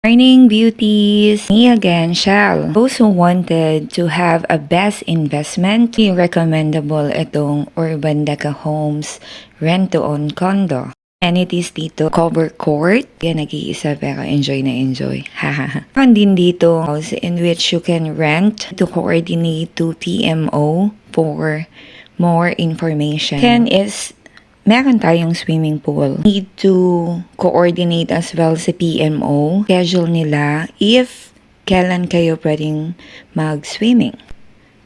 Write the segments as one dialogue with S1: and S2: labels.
S1: Morning beauties! Me again, Shell. Those who wanted to have a best investment, recommendable itong Urban Deca Homes rent-to-own condo. Amenities dito, cover court. Yan, nag-iisa pero enjoy na enjoy. Hahaha. Meron din dito house in which you can rent to coordinate to TMO for more information. 10 is meron tayong swimming pool. Need to coordinate as well sa PMO. Schedule nila if kailan kayo pwedeng mag-swimming.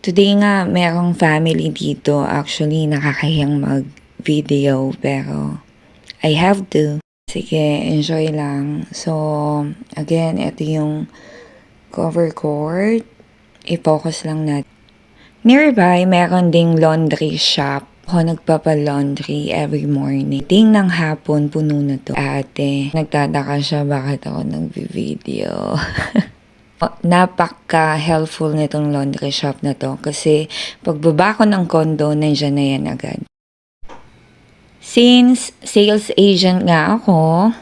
S1: Today nga, merong family dito. Actually, nakakahiyang mag-video pero I have to. Sige, enjoy lang. So, again, ito yung cover court. I-focus lang natin. Nearby, meron ding laundry shop. Ako nagpapa-laundry every morning. Ting ng hapon, puno na to. Ate, nagtataka siya bakit ako nagbi-video. Napaka-helpful nitong laundry shop na to. Kasi pagbaba ko ng condo, nandiyan na yan agad. Since sales agent nga ako,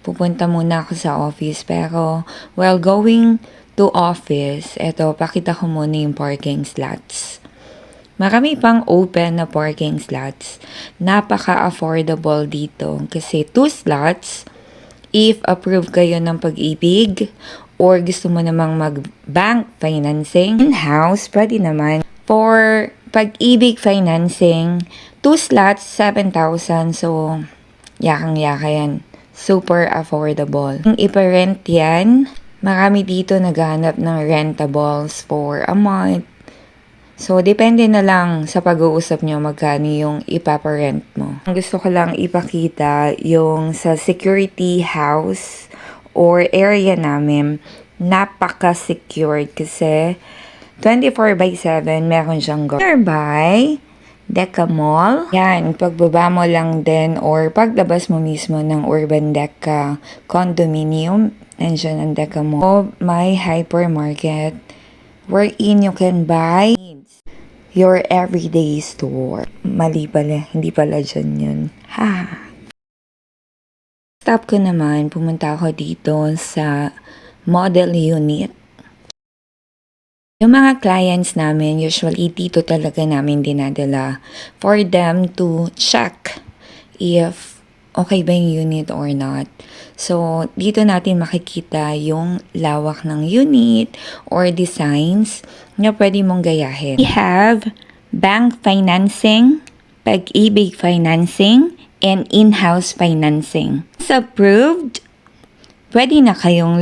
S1: pupunta muna ako sa office. Pero while going to office, eto, pakita ko muna yung parking slots. Marami pang open na parking slots. Napaka-affordable dito kasi 2 slots if approve kayo ng Pag-ibig or gusto mo namang mag-bank financing. In-house, pwede naman. For Pag-ibig financing, 2 slots, 7,000. So, yakang-yaka yan. Super affordable. Kung iparent yan, marami dito naghahanap ng rentables for a month. So, depende na lang sa pag-uusap nyo magkano yung ipaparent mo. Gusto ko lang ipakita yung sa security house or area namin, napaka-secured kasi 24/7 meron siyang nearby Deca Mall. Yan, pagbaba mo lang din or paglabas mo mismo ng Urban Deca condominium, nandiyan ang Deca Mall. O may hypermarket wherein you can buy your everyday store. Mali pala, hindi pala dyan yun. Ha! Stop ko naman, pumunta ako dito sa model unit. Yung mga clients namin, usually dito talaga namin dinadala for them to check if okay ba yung unit or not. So, dito natin makikita yung lawak ng unit or designs na pwede mong gayahin. We have bank financing, Pag-ibig financing, and in-house financing. Once approved, pwede na kayong